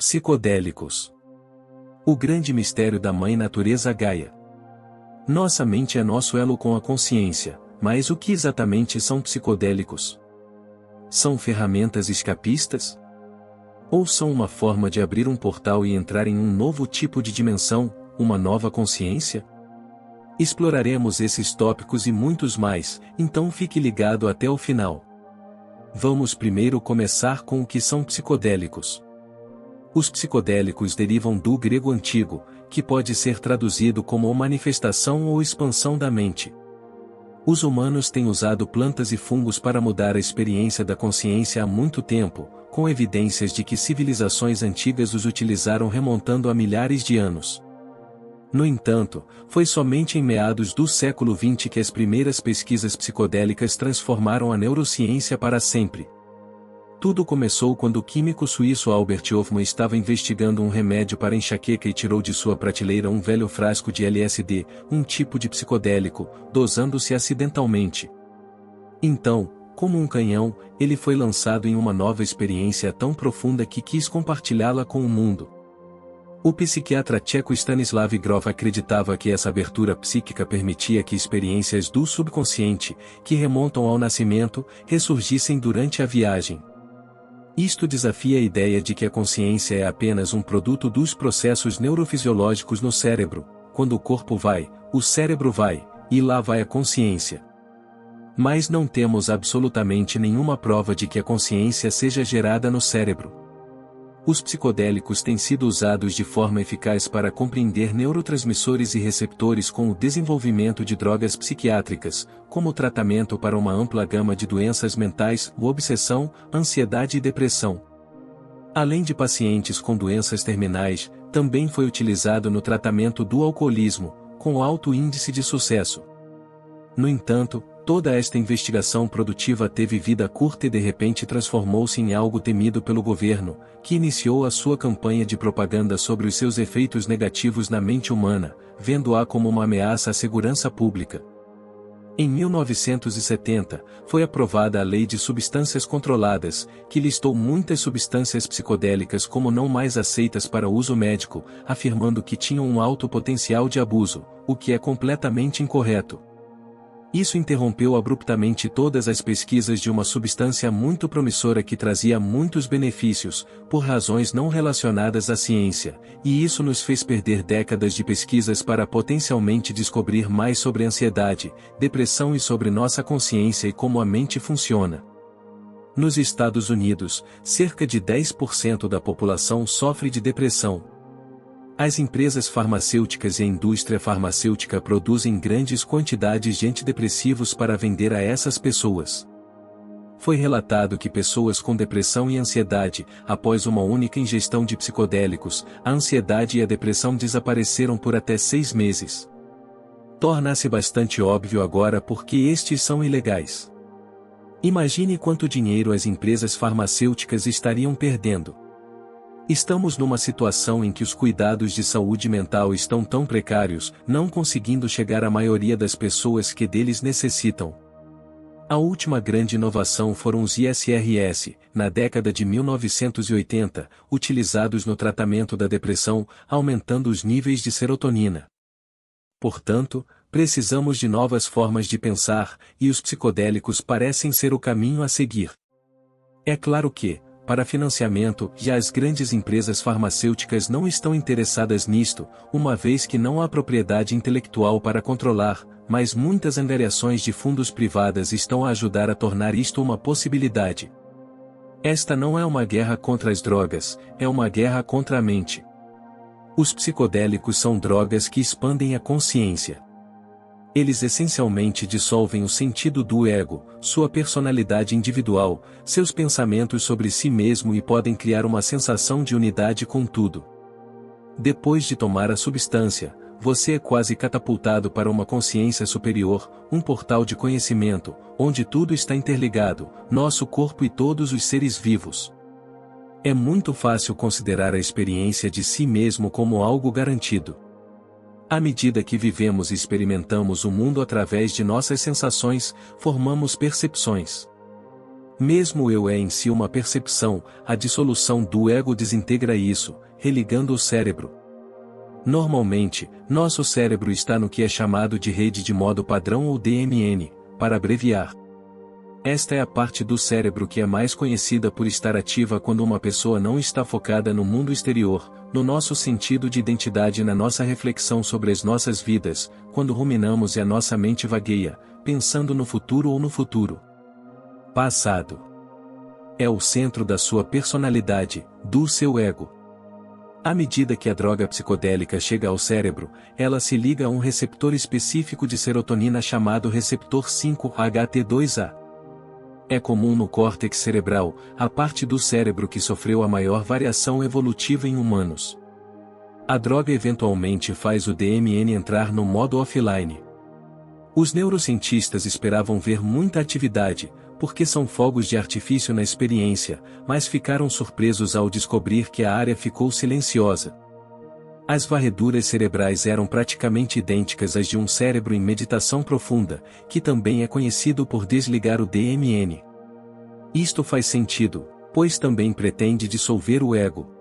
Psicodélicos. O grande mistério da Mãe Natureza Gaia. Nossa mente é nosso elo com a consciência, mas o que exatamente são psicodélicos? São ferramentas escapistas? Ou são uma forma de abrir um portal e entrar em um novo tipo de dimensão, uma nova consciência? Exploraremos esses tópicos e muitos mais, então fique ligado até o final. Vamos primeiro começar com o que são psicodélicos. Os psicodélicos derivam do grego antigo, que pode ser traduzido como manifestação ou expansão da mente. Os humanos têm usado plantas e fungos para mudar a experiência da consciência há muito tempo, com evidências de que civilizações antigas os utilizaram remontando a milhares de anos. No entanto, foi somente em meados do século XX que as primeiras pesquisas psicodélicas transformaram a neurociência para sempre. Tudo começou quando o químico suíço Albert Hofmann estava investigando um remédio para enxaqueca e tirou de sua prateleira um velho frasco de LSD, um tipo de psicodélico, dosando-se acidentalmente. Então, como um canhão, ele foi lançado em uma nova experiência tão profunda que quis compartilhá-la com o mundo. O psiquiatra tcheco Stanislav Grof acreditava que essa abertura psíquica permitia que experiências do subconsciente, que remontam ao nascimento, ressurgissem durante a viagem. Isto desafia a ideia de que a consciência é apenas um produto dos processos neurofisiológicos no cérebro. Quando o corpo vai, o cérebro vai, e lá vai a consciência. Mas não temos absolutamente nenhuma prova de que a consciência seja gerada no cérebro. Os psicodélicos têm sido usados de forma eficaz para compreender neurotransmissores e receptores com o desenvolvimento de drogas psiquiátricas, como tratamento para uma ampla gama de doenças mentais, obsessão, ansiedade e depressão. Além de pacientes com doenças terminais, também foi utilizado no tratamento do alcoolismo, com alto índice de sucesso. No entanto, toda esta investigação produtiva teve vida curta e de repente transformou-se em algo temido pelo governo, que iniciou a sua campanha de propaganda sobre os seus efeitos negativos na mente humana, vendo-a como uma ameaça à segurança pública. Em 1970, foi aprovada a Lei de Substâncias Controladas, que listou muitas substâncias psicodélicas como não mais aceitas para uso médico, afirmando que tinham um alto potencial de abuso, o que é completamente incorreto. Isso interrompeu abruptamente todas as pesquisas de uma substância muito promissora que trazia muitos benefícios, por razões não relacionadas à ciência, e isso nos fez perder décadas de pesquisas para potencialmente descobrir mais sobre ansiedade, depressão e sobre nossa consciência e como a mente funciona. Nos Estados Unidos, cerca de 10% da população sofre de depressão. As empresas farmacêuticas e a indústria farmacêutica produzem grandes quantidades de antidepressivos para vender a essas pessoas. Foi relatado que pessoas com depressão e ansiedade, após uma única ingestão de psicodélicos, a ansiedade e a depressão desapareceram por até 6 meses. Torna-se bastante óbvio agora porque estes são ilegais. Imagine quanto dinheiro as empresas farmacêuticas estariam perdendo. Estamos numa situação em que os cuidados de saúde mental estão tão precários, não conseguindo chegar à maioria das pessoas que deles necessitam. A última grande inovação foram os ISRS, na década de 1980, utilizados no tratamento da depressão, aumentando os níveis de serotonina. Portanto, precisamos de novas formas de pensar, e os psicodélicos parecem ser o caminho a seguir. É claro que, para financiamento, já as grandes empresas farmacêuticas não estão interessadas nisto, uma vez que não há propriedade intelectual para controlar, mas muitas angariações de fundos privadas estão a ajudar a tornar isto uma possibilidade. Esta não é uma guerra contra as drogas, é uma guerra contra a mente. Os psicodélicos são drogas que expandem a consciência. Eles essencialmente dissolvem o sentido do ego, sua personalidade individual, seus pensamentos sobre si mesmo e podem criar uma sensação de unidade com tudo. Depois de tomar a substância, você é quase catapultado para uma consciência superior, um portal de conhecimento, onde tudo está interligado, nosso corpo e todos os seres vivos. É muito fácil considerar a experiência de si mesmo como algo garantido. À medida que vivemos e experimentamos o mundo através de nossas sensações, formamos percepções. Mesmo eu é em si uma percepção, a dissolução do ego desintegra isso, religando o cérebro. Normalmente, nosso cérebro está no que é chamado de rede de modo padrão ou DMN, para abreviar. Esta é a parte do cérebro que é mais conhecida por estar ativa quando uma pessoa não está focada no mundo exterior, no nosso sentido de identidade e na nossa reflexão sobre as nossas vidas, quando ruminamos e a nossa mente vagueia, pensando no futuro ou no futuro passado. É o centro da sua personalidade, do seu ego. À medida que a droga psicodélica chega ao cérebro, ela se liga a um receptor específico de serotonina chamado receptor 5-HT2A. É comum no córtex cerebral, a parte do cérebro que sofreu a maior variação evolutiva em humanos. A droga eventualmente faz o DMN entrar no modo offline. Os neurocientistas esperavam ver muita atividade, porque são fogos de artifício na experiência, mas ficaram surpresos ao descobrir que a área ficou silenciosa. As varreduras cerebrais eram praticamente idênticas às de um cérebro em meditação profunda, que também é conhecido por desligar o DMN. Isto faz sentido, pois também pretende dissolver o ego.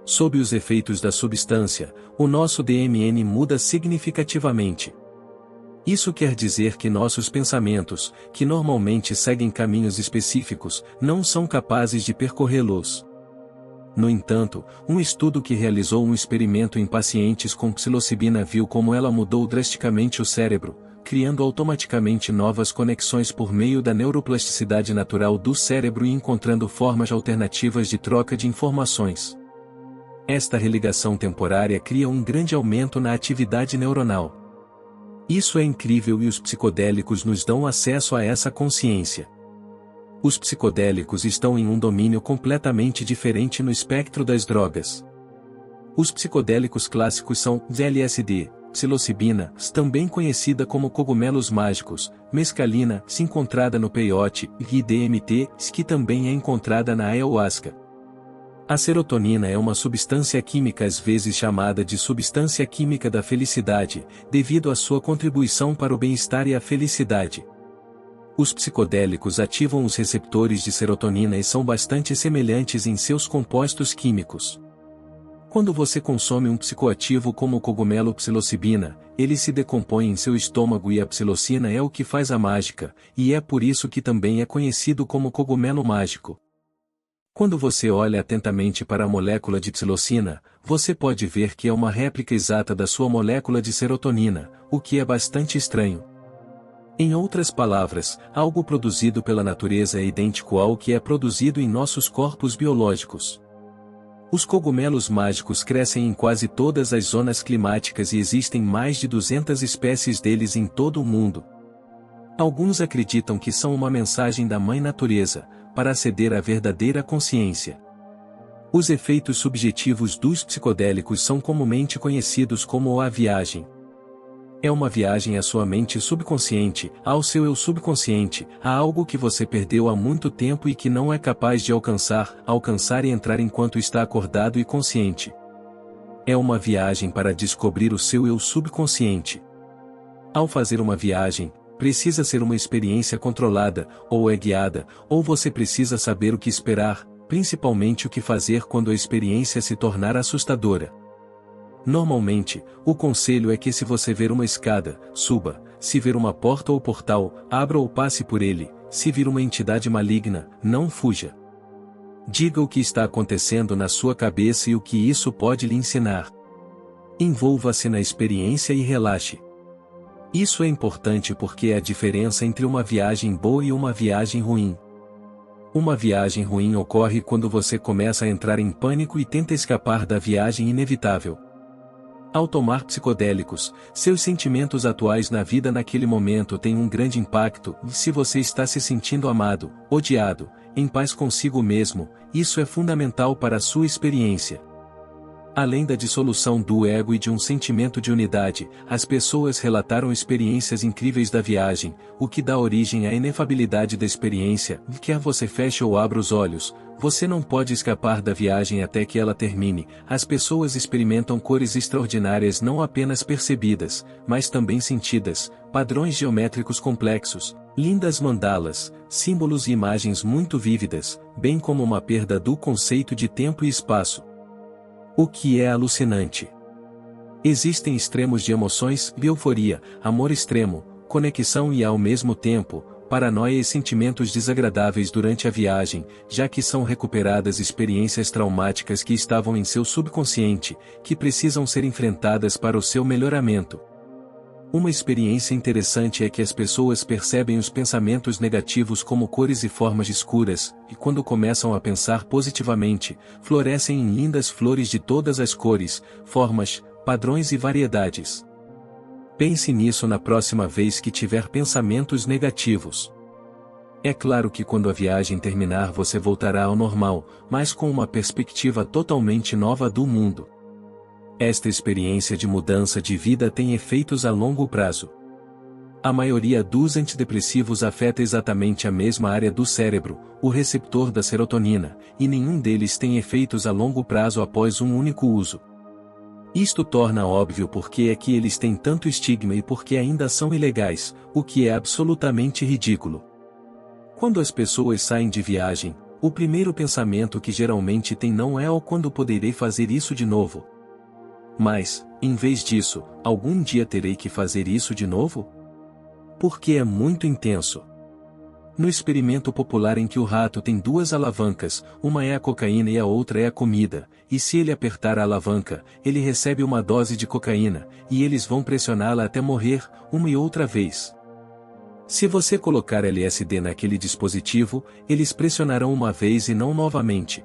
Sob os efeitos da substância, o nosso DMN muda significativamente. Isso quer dizer que nossos pensamentos, que normalmente seguem caminhos específicos, não são capazes de percorrê-los. No entanto, um estudo que realizou um experimento em pacientes com psilocibina viu como ela mudou drasticamente o cérebro, criando automaticamente novas conexões por meio da neuroplasticidade natural do cérebro e encontrando formas alternativas de troca de informações. Esta religação temporária cria um grande aumento na atividade neuronal. Isso é incrível e os psicodélicos nos dão acesso a essa consciência. Os psicodélicos estão em um domínio completamente diferente no espectro das drogas. Os psicodélicos clássicos são LSD, psilocibina, também conhecida como cogumelos mágicos, mescalina, se encontrada no peyote, e DMT, que também é encontrada na ayahuasca. A serotonina é uma substância química às vezes chamada de substância química da felicidade, devido à sua contribuição para o bem-estar e a felicidade. Os psicodélicos ativam os receptores de serotonina e são bastante semelhantes em seus compostos químicos. Quando você consome um psicoativo como o cogumelo psilocibina, ele se decompõe em seu estômago e a psilocina é o que faz a mágica, e é por isso que também é conhecido como cogumelo mágico. Quando você olha atentamente para a molécula de psilocina, você pode ver que é uma réplica exata da sua molécula de serotonina, o que é bastante estranho. Em outras palavras, algo produzido pela natureza é idêntico ao que é produzido em nossos corpos biológicos. Os cogumelos mágicos crescem em quase todas as zonas climáticas e existem mais de 200 espécies deles em todo o mundo. Alguns acreditam que são uma mensagem da Mãe Natureza, para aceder à verdadeira consciência. Os efeitos subjetivos dos psicodélicos são comumente conhecidos como a viagem. É uma viagem à sua mente subconsciente, ao seu eu subconsciente, a algo que você perdeu há muito tempo e que não é capaz de alcançar e entrar enquanto está acordado e consciente. É uma viagem para descobrir o seu eu subconsciente. Ao fazer uma viagem, precisa ser uma experiência controlada, ou é guiada, ou você precisa saber o que esperar, principalmente o que fazer quando a experiência se tornar assustadora. Normalmente, o conselho é que se você ver uma escada, suba, se ver uma porta ou portal, abra ou passe por ele, se vir uma entidade maligna, não fuja. Diga o que está acontecendo na sua cabeça e o que isso pode lhe ensinar. Envolva-se na experiência e relaxe. Isso é importante porque é a diferença entre uma viagem boa e uma viagem ruim. Uma viagem ruim ocorre quando você começa a entrar em pânico e tenta escapar da viagem inevitável. Ao tomar psicodélicos, seus sentimentos atuais na vida naquele momento têm um grande impacto, e se você está se sentindo amado, odiado, em paz consigo mesmo, isso é fundamental para a sua experiência. Além da dissolução do ego e de um sentimento de unidade, as pessoas relataram experiências incríveis da viagem, o que dá origem à inefabilidade da experiência, e quer você feche ou abra os olhos, você não pode escapar da viagem até que ela termine. As pessoas experimentam cores extraordinárias não apenas percebidas, mas também sentidas, padrões geométricos complexos, Lindas mandalas, símbolos e imagens muito vívidas, bem como uma perda do conceito de tempo e espaço. O que é alucinante. Existem extremos de emoções, euforia, amor extremo, conexão e ao mesmo tempo, paranoia e sentimentos desagradáveis durante a viagem, já que são recuperadas experiências traumáticas que estavam em seu subconsciente, que precisam ser enfrentadas para o seu melhoramento. Uma experiência interessante é que as pessoas percebem os pensamentos negativos como cores e formas escuras, e quando começam a pensar positivamente, florescem em lindas flores de todas as cores, formas, padrões e variedades. Pense nisso na próxima vez que tiver pensamentos negativos. É claro que quando a viagem terminar você voltará ao normal, mas com uma perspectiva totalmente nova do mundo. Esta experiência de mudança de vida tem efeitos a longo prazo. A maioria dos antidepressivos afeta exatamente a mesma área do cérebro, o receptor da serotonina, e nenhum deles tem efeitos a longo prazo após um único uso. Isto torna óbvio porque é que eles têm tanto estigma e porque ainda são ilegais, o que é absolutamente ridículo. Quando as pessoas saem de viagem, o primeiro pensamento que geralmente tem não é "oh, quando poderei fazer isso de novo?" Mas, em vez disso, algum dia terei que fazer isso de novo? Porque é muito intenso. No experimento popular em que o rato tem duas alavancas, uma é a cocaína e a outra é a comida, e se ele apertar a alavanca, ele recebe uma dose de cocaína, e eles vão pressioná-la até morrer, uma e outra vez. Se você colocar LSD naquele dispositivo, eles pressionarão uma vez e não novamente.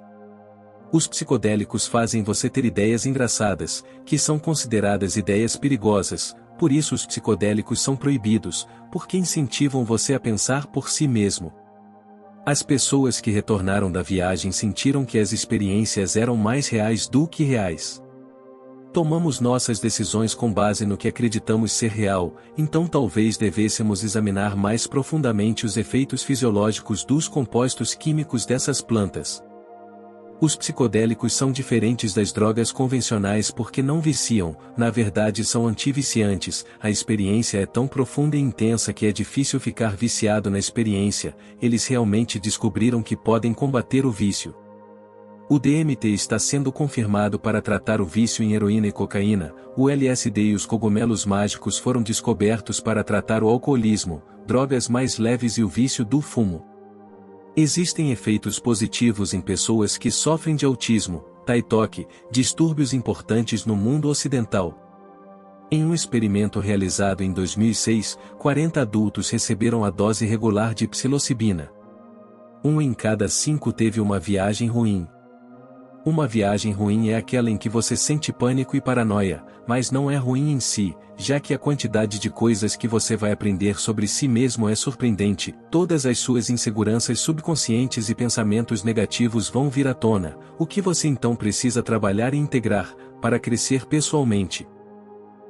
Os psicodélicos fazem você ter ideias engraçadas, que são consideradas ideias perigosas, por isso os psicodélicos são proibidos, porque incentivam você a pensar por si mesmo. As pessoas que retornaram da viagem sentiram que as experiências eram mais reais do que reais. Tomamos nossas decisões com base no que acreditamos ser real, então talvez devêssemos examinar mais profundamente os efeitos fisiológicos dos compostos químicos dessas plantas. Os psicodélicos são diferentes das drogas convencionais porque não viciam, na verdade são antiviciantes, a experiência é tão profunda e intensa que é difícil ficar viciado na experiência, eles realmente descobriram que podem combater o vício. O DMT está sendo confirmado para tratar o vício em heroína e cocaína, o LSD e os cogumelos mágicos foram descobertos para tratar o alcoolismo, drogas mais leves e o vício do fumo. Existem efeitos positivos em pessoas que sofrem de autismo, TikTok, distúrbios importantes no mundo ocidental. Em um experimento realizado em 2006, 40 adultos receberam a dose regular de psilocibina. 1 em cada 5 teve uma viagem ruim. Uma viagem ruim é aquela em que você sente pânico e paranoia, mas não é ruim em si, já que a quantidade de coisas que você vai aprender sobre si mesmo é surpreendente, todas as suas inseguranças subconscientes e pensamentos negativos vão vir à tona, o que você então precisa trabalhar e integrar, para crescer pessoalmente.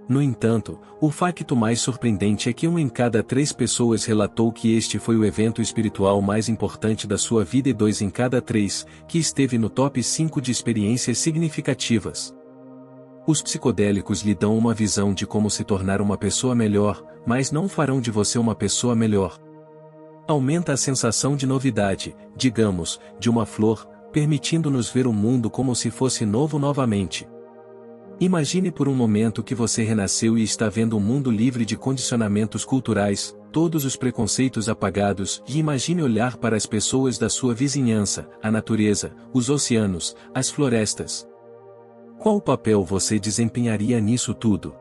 No entanto, o facto mais surpreendente é que 1 em cada 3 pessoas relatou que este foi o evento espiritual mais importante da sua vida e 2 em cada 3, que esteve no top 5 de experiências significativas. Os psicodélicos lhe dão uma visão de como se tornar uma pessoa melhor, mas não farão de você uma pessoa melhor. Aumenta a sensação de novidade, digamos, de uma flor, permitindo-nos ver o mundo como se fosse novo novamente. Imagine por um momento que você renasceu e está vendo um mundo livre de condicionamentos culturais, todos os preconceitos apagados, e imagine olhar para as pessoas da sua vizinhança, a natureza, os oceanos, as florestas. Qual papel você desempenharia nisso tudo?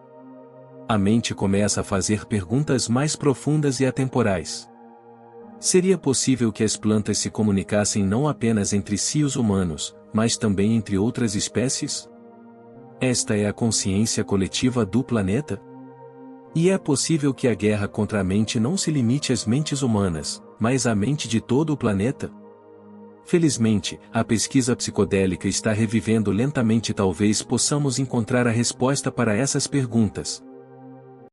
A mente começa a fazer perguntas mais profundas e atemporais. Seria possível que as plantas se comunicassem não apenas entre si e os humanos, mas também entre outras espécies? Esta é a consciência coletiva do planeta? E é possível que a guerra contra a mente não se limite às mentes humanas, mas à mente de todo o planeta? Felizmente, a pesquisa psicodélica está revivendo lentamente e talvez possamos encontrar a resposta para essas perguntas.